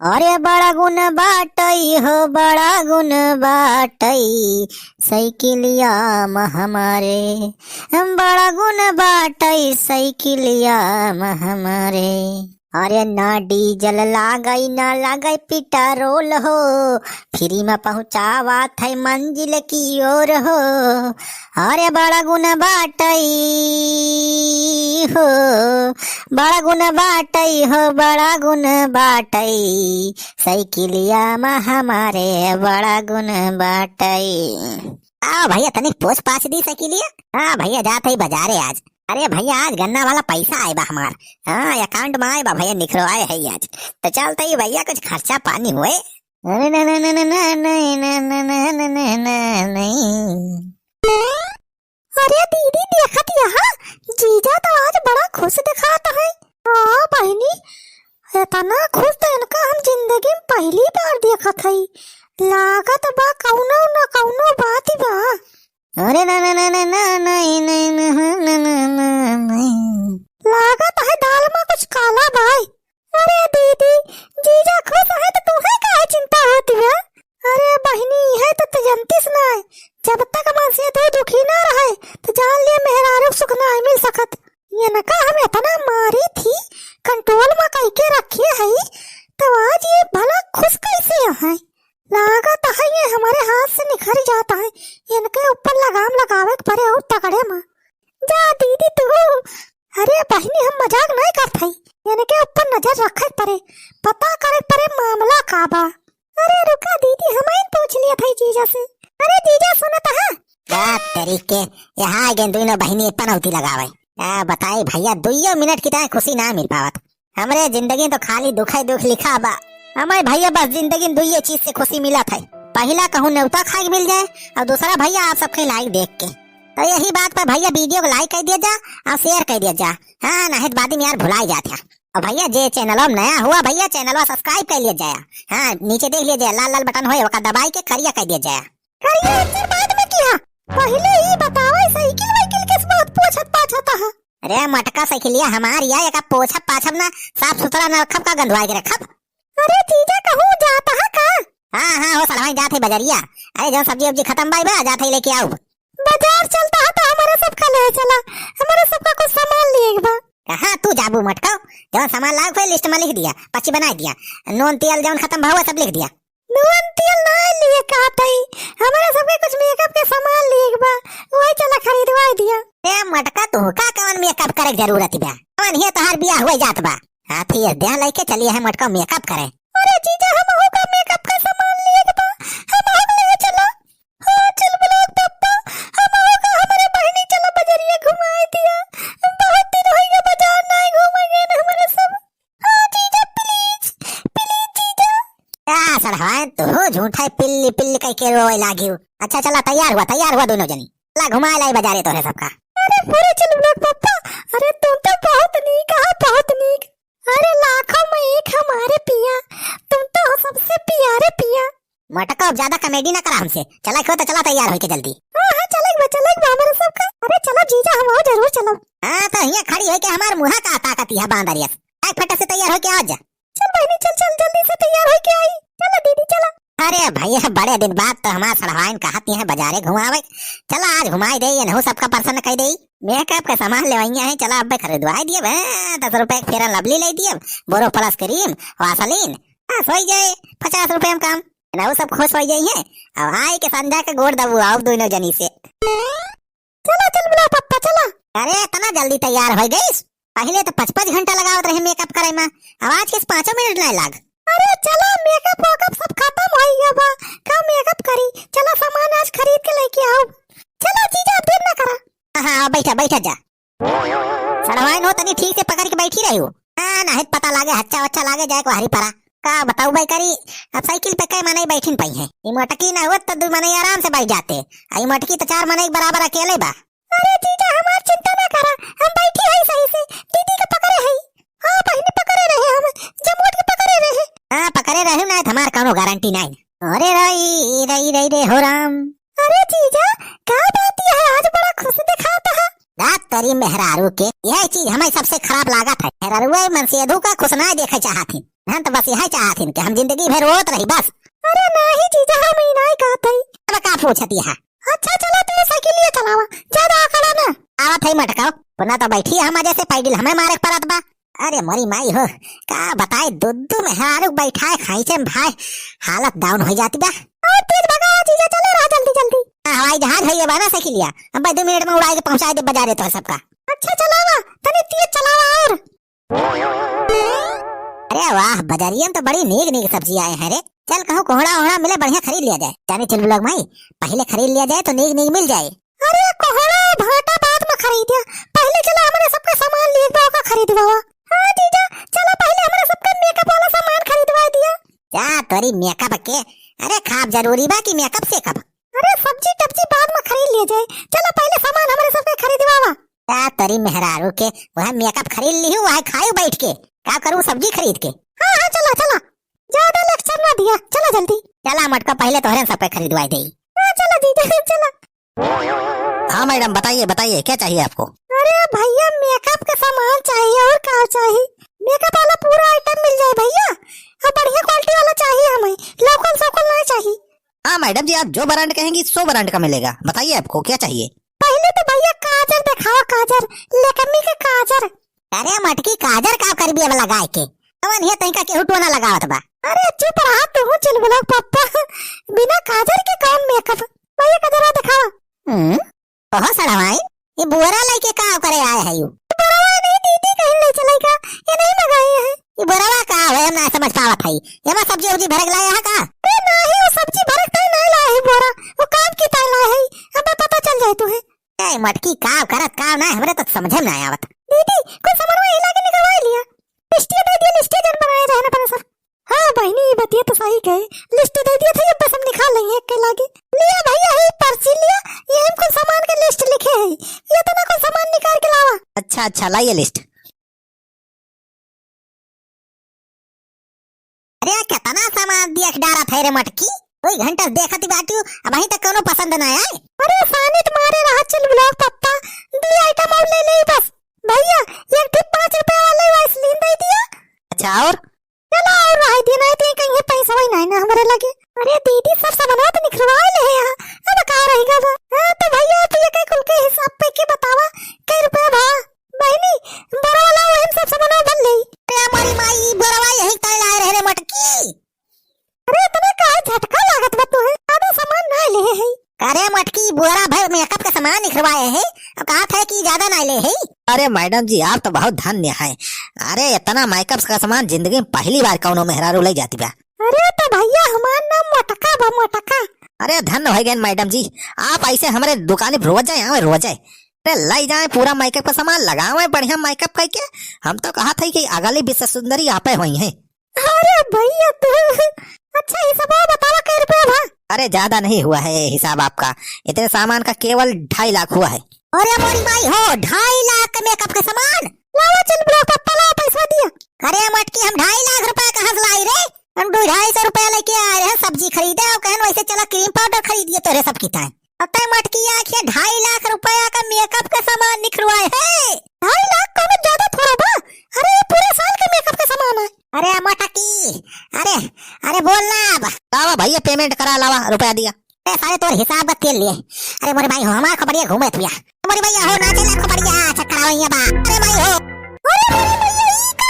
अरे बड़ा गुण बाटई हो बड़ा गुण बाटई साइकिलिया हमारे। हम बड़ा गुण बाटई साइकिलिया हमारे। अरे ना डीजल लागई ना लागई पेट्रोल हो, फ्री में पहुंचावा थे मंजिल की ओर हो। अरे बड़ा गुण बाटई हो बड़ा गुण बाटई हो बड़ा गुण बाटई साइकिलिया में हमारे बड़ा गुण बाटई। आओ भैया तनिक पोछ पाछ दी साइकिलिया। हाँ भैया जाते ही बाजारे आज। अरे भैया आज गन्ना वाला पैसा आए बा हमार। हाँ अकाउंट में आए बा भैया, निकलवाए है आज। तो चलते ही भैया कुछ खर्चा पानी हुए। अरे अरे दीदी देखत यहाँ जीजा तो आज बड़ा खुश दिखाता है। हाँ बहनी इतना खुश तो इनका हम जिंदगी में पहली बार देखत है। लागत बा कौनो न कौनो बात ही बा। अरे ना ना ना ना ना नहीं नहीं नहीं लागत है दाल में कुछ काला भाई। अरे दीदी जीजा खुश है तो तुम्हें काहे चिंता होती है। अरे बहनी है तो जनतीस ना है, जब तक मन से तो दुखी ना रहे तो जान लिया मेहरारू सुख ना मिल सकत। ये न का हम इतना मारी थी कंट्रोल में करके रखी है तो आज ये भला खुश कैसे है। लागत है ये हमारे हाथ से निखर जाता है, इनके ऊपर लगाम लगावे पड़े और तगड़े में। जा दीदी तू। अरे बहनी हम मजाक नहीं करते, इनके ऊपर नजर रखे पड़े, पता करे पड़े मामला का बा। अरे रुका दीदी हम ही पूछ लिया था जीजा से। अरे जीजा सुनता है क्या तरीके यहाँ आगे दोनों बहनी पनौती लगावे। बताए भैया 2 मिनट की तरह खुशी ना मिल पावत। हमारे जिंदगी तो खाली दुख ही दुख लिखा बा। हमारे भैया बस जिंदगी में 2 चीज से खुशी मिला था। पहला कहूँ न्योता खाए मिल जाए और दूसरा भैया आप सबके लाइक देख के। तो यही बात पर भैया वीडियो को लाइक कर दिया जा और शेयर कर दिया जा। हाँ नहीं बाद में यार भुलाई जाता। और भैया जे चैनल नया हुआ भैया चैनल सब्सक्राइब कर लिया जाए। हाँ नीचे देख लिया लाल लाल बटन होए ओका दबाई के करिया कर दिया जाए। करिया इतना बाद में किया पहले ही बताओ साइकिल वाइकिल किस बहुत पोछत पाछत है। अरे मटका साइकिलिया हमारी या एक पोछब पाछब ना साफ सुथरा न रखब का गंदवाई के रखब। अरे जीजा कहूँ जाता है का। हाँ हाँ वो सड़वाई जाते बजरिया। अरे जो सब्जी वब्जी खत्म भाई बा जाते लेके आओ। बाजार चलता है तो हमारे सबका ले चला, हमारे सबका कुछ सामान लिए बा। कहाँ तू जाबू मटका जो सामान लाग फिर लिस्ट में लिख दिया, पर्ची बना दिया, नून तेल जो खत्म भाव सब लिख दिया। नून तेल ना लिए कहते हमारे सबके कुछ मेकअप के सामान लिए बा, वही चला खरीदवा दिया। ए मटका तू का कौन मेकअप करे जरूरत बा। कौन है तोहार बियाह हुए जात बा। हाथी ध्यान लेके चलिए है मटका मेकअप करे। अरे जीजा हम होगा मेकअप का सामान लिए बा, हम ले चलो। हाँ चल ब्लॉग पप्पा हम होगा हमारे बहनी चलो बजरिया घुमाई दिया। बहुत दिन हो गए बाजार नहीं घूमेंगे ना हमारे सब। हाँ जीजा प्लीज प्लीज जीजा। क्या सड़वाए तू झूठा पिल्ली पिल्ली कह के रोए लागी। अच्छा चला तैयार हुआ दोनों जनी ला घुमा लाई बाजारे तो है सबका। अरे पूरे चल ब्लॉग पप्पा। अरे तुम तो बहुत नीक है बहुत नीक। अरे लाखों में एक हमारे पिया, तुम तो हो सबसे प्यारे पिया। मटका अब ज्यादा कॉमेडी ना करा हमसे। चला क्यों तो चला तैयार होके जल्दी। हाँ चलेगा हमारे सबका। अरे चलो जीजा हम आओ जरूर चलो। हाँ तो यहाँ खड़ी है कि हमारे मुँह का ताकत है बांधरिया। एक फटा से तैयार होके आ जा। चल बहनी चल जल्दी से तैयार होके आई। चलो दीदी चलो। अरे भैया बड़े दिन बाद तो हमारा सड़वाइन कहती है बाजारे घुमावे। चला आज घुमाई दे नहीं सबका पर्सन कह दे। मेकअप का सामान लेवाइया है चला अब खरीदवाई दिए 10 रुपए फेयर लवली ले दिए, बोरो प्लस क्रीम वासलीन हो जाए 50 रुपए में काम ना वो सब खुश हो जाए है। अब आई के संध्या के गोड़ दबू आओ दोनों जनी से। चल बोला पप्पा चला। अरे इतना जल्दी तैयार हो गई। पहले तो 5-5 घंटा लगावत रहे मेकअप करे में, अब आज के 5 मिनट नहीं लाग। अरे चलो मेकअप वोकअप सब खत्म हो गया बा, का मेकअप करी। चलो सामान आज खरीद के लेके आओ। चलो जीजा देर ना करा। हाँ बैठा जा। सड़वाइन हो तनी ठीक से पकड़ के बैठी रही हो। हाँ नहीं पता लागे अच्छा लागे जाए को हरी परा का बताऊ भाई करी। अब साइकिल पे कई मने बैठी पाई है। ये मटकी ना हुआ तो 2 मने आराम से बैठ जाते। आई मटकी तो 4 मने बराबर अकेले बा। अरे जीजा हमार चिंता ना करा, हम बैठे हैं सही से। दीदी को पकड़े है। हाँ बहनी पकड़े रहे हम जमोट के पकड़े रहे। हाँ पकड़े रहे ना हमार कोनो गारंटी नहीं। अरे रही रे हो राम। अरे जीजा क्या बात है आज बड़ा खुश दिखाता है। रात तरी मेहरारू के यह चीज हमें सबसे खराब लागत है। मेहरारू मन से का खुश ना देखे चाहती। हम तो बस यही चाहथिन कि हम जिंदगी भर रोत रही बस। अरे नहीं जीजा हम ही नहीं कहत हई। अब का पूछती है। अच्छा चला तुम साइकिलिया चलावा, ज्यादा आकड़ा ना। आवत है मटकाओ, पुना तो बैठी है हम जैसे पैडिल हमें मारे परत बा। अरे मोरी माई हो, का बताए दुद्दू में हारुक बैठाए खाइचे में भाई हालत डाउन हो जाती बा। और तेज भगा जीजा, चले रहा जल्दी जल्दी। हवाई जहाज है ये बाना साइकिलिया, अब 2 मिनट में उड़ा के पहुंचा दे बाजार तो सबका। अच्छा चलावा, तनी तेज चलावा। और अरे वाह, बाजारियन तो बड़ी नेक नेक सब्जी आए हैं रे। चल कहूँ कोहड़ा ओहड़ा मिले बढ़िया खरीद लिया जाए। जाने चल ब्लॉग माई, पहले खरीद लिया जाए तो नेक नेक मिल जाए। अरे कोहड़ा भाटा बाद में खरीदिया, पहले चला हमारे सबका सामान लिए दो का खरीदवावा। हाँ जीजा चला, पहले हमारे सबका मेकअप वाला सामान खरीदवा दिया। क्या तोरी मेकअप के, अरे खाब जरूरी बा कि मेकअप से कब। अरे सब्जी टब्जी बाद में खरीद लिया जाए, चलो पहले सामान हमारे सबका खरीदवावा। क्या तोरी मेहरारू के वह मेकअप खरीद ली हूँ, वह खायू बैठ के, क्या करूँ सब्जी खरीद के। हाँ हाँ चला चला, ज्यादा लेक्चर ना दिया, चला जल्दी। चला मटका पहले तोहरे सब पे खरीदवाई दे। हाँ चला जीजा चला। हाँ मैडम बताइए बताइए क्या चाहिए आपको। अरे भैया मेकअप का सामान चाहिए, और क्या चाहिए। मेकअप वाला पूरा आइटम मिल जाए भैया, और बढ़िया क्वालिटी वाला चाहिए हमें, लोकल सोकल नहीं चाहिए। हाँ मैडम जी, आप जो ब्रांड कहेंगी 100 ब्रांड का मिलेगा। बताइए आपको क्या चाहिए। पहले तो भैया काजर दिखाओ, काजर लेकमी के काजर। अरे मटकी काजर का करबी वाला गाय के अवन ये तइका के हुटो ना लगावत बा। अरे चुप रहा तू चुलबुला पप्पा, बिना काजर के कौन मेकअप। भैया काजर दिखाओ। बहुत सड़वाई, ये बुरा लेके का करे आए है। यू बुरा नहीं दीदी, कहीं ले चलेगा, ये नहीं मंगाए हैं। ये बुरावा का है, हम ना समझ पावत है। ये मा सब्जी उब्जी भरक लाया है का। ए नहीं, वो सब्जी भरक तई नहीं लाए है बोरा, वो काम की तई लाए है। अब पता चल जाए तो है। ए मटकी का करत का ना, हमरे तो समझे ना आवत। दीदी कोई सामान में हिला के निकलवा लिया, लिस्ट दे दिया, लिस्ट जन बनाए रहना पड़ा सर। हाँ बहनी ये बतिया तो सही कहे, लिस्ट दे दिया था, ये बस हम निकाल लेंगे एक के लागे। लिया भैया है पर्ची लिया, ये हम कुछ सामान के लिस्ट लिखे है, ये तो ना कोई सामान निकाल के लावा। अच्छा अच्छा लाइए लिस्ट। अरे कितना सामान दिया डारा थे रे मटकी, कोई घंटा देखती बाटू अब वहीं तक कोनो पसंद ना आए। अरे सानी तुम्हारे रहा चल ब्लॉग पप्पा, 2 आइटम और ले ले बस। भैया एक टिप 5 रुपए वाले वाइसलीन दे दिया। अच्छा और चला और रहा दिया, नहीं तो कहीं पैसा वही नहीं ना हमारे लगे। अरे दीदी सब सामान तो निकलवा ले यहाँ, अब कहाँ रहेगा वो। हाँ तो भैया तू ये कई कुल के हिसाब पे के बतावा कई रुपए भा। बहनी बड़ा वाला वही सब सामान बन ले। अरे हमारी माई बरवा यही तय लाए रहे रे मटकी। अरे तने का झटका लागत बा तू है, ज्यादा सामान नहीं ले है। अरे मटकी बुरा भर मेकअप का सामान निकलवाए है, अब कहा था कि ज्यादा नहीं ले है। अरे मैडम जी आप तो बहुत धन्य है। अरे इतना मेकअप का सामान जिंदगी में पहली बार कौनो मेहरारू ले जाती बा। अरे तो भैया हमारा नाम मोटका बा, मोटका। अरे धन्य हो गए मैडम जी, आप ऐसे हमारे दुकान पर रोज जाए, हमें रोज जाए। अरे लाई जाए पूरा मेकअप का सामान लगाओ बढ़िया मेकअप करके। हम तो कहा था कि अगली विश्व सुंदरी आपे हुई है। अरे भैया तू अच्छा हिसाब बतावा कई रुपया भा। अरे ज्यादा नहीं हुआ है हिसाब आपका, इतने सामान का केवल 2.5 लाख हुआ है। अरे मोरी भाई हो 2.5 लाख का मेकअप का सामान लावा चल ब्लॉग पप्पा ला पैसा दिया। अरे मटकी हम 2.5 लाख रुपए कहाँ से लाई रे, हम 250 रुपया लेके आए हैं सब्जी खरीदे और कहन वैसे चला क्रीम पाउडर खरीदिए तेरे सब की ताए। अब तय मटकी आखिर 2.5 लाख रुपया का मेकअप का सामान निकलवाए है। 2.5 लाख का में ज्यादा थोड़ा बा, अरे ये पूरे साल के मेकअप का सामान है। अरे मटकी अरे अरे बोलना अब लावा भैया पेमेंट करा लावा रुपया दिया। सारे तोर हिसाब का तेल लिए। अरे मोरे भाई हो हमारा खबरिया घूमे तुया मोरे भैया हो ना चला खबरिया चक्कर आवैया बा। अरे भाई हो, अरे मोरे भैया ई का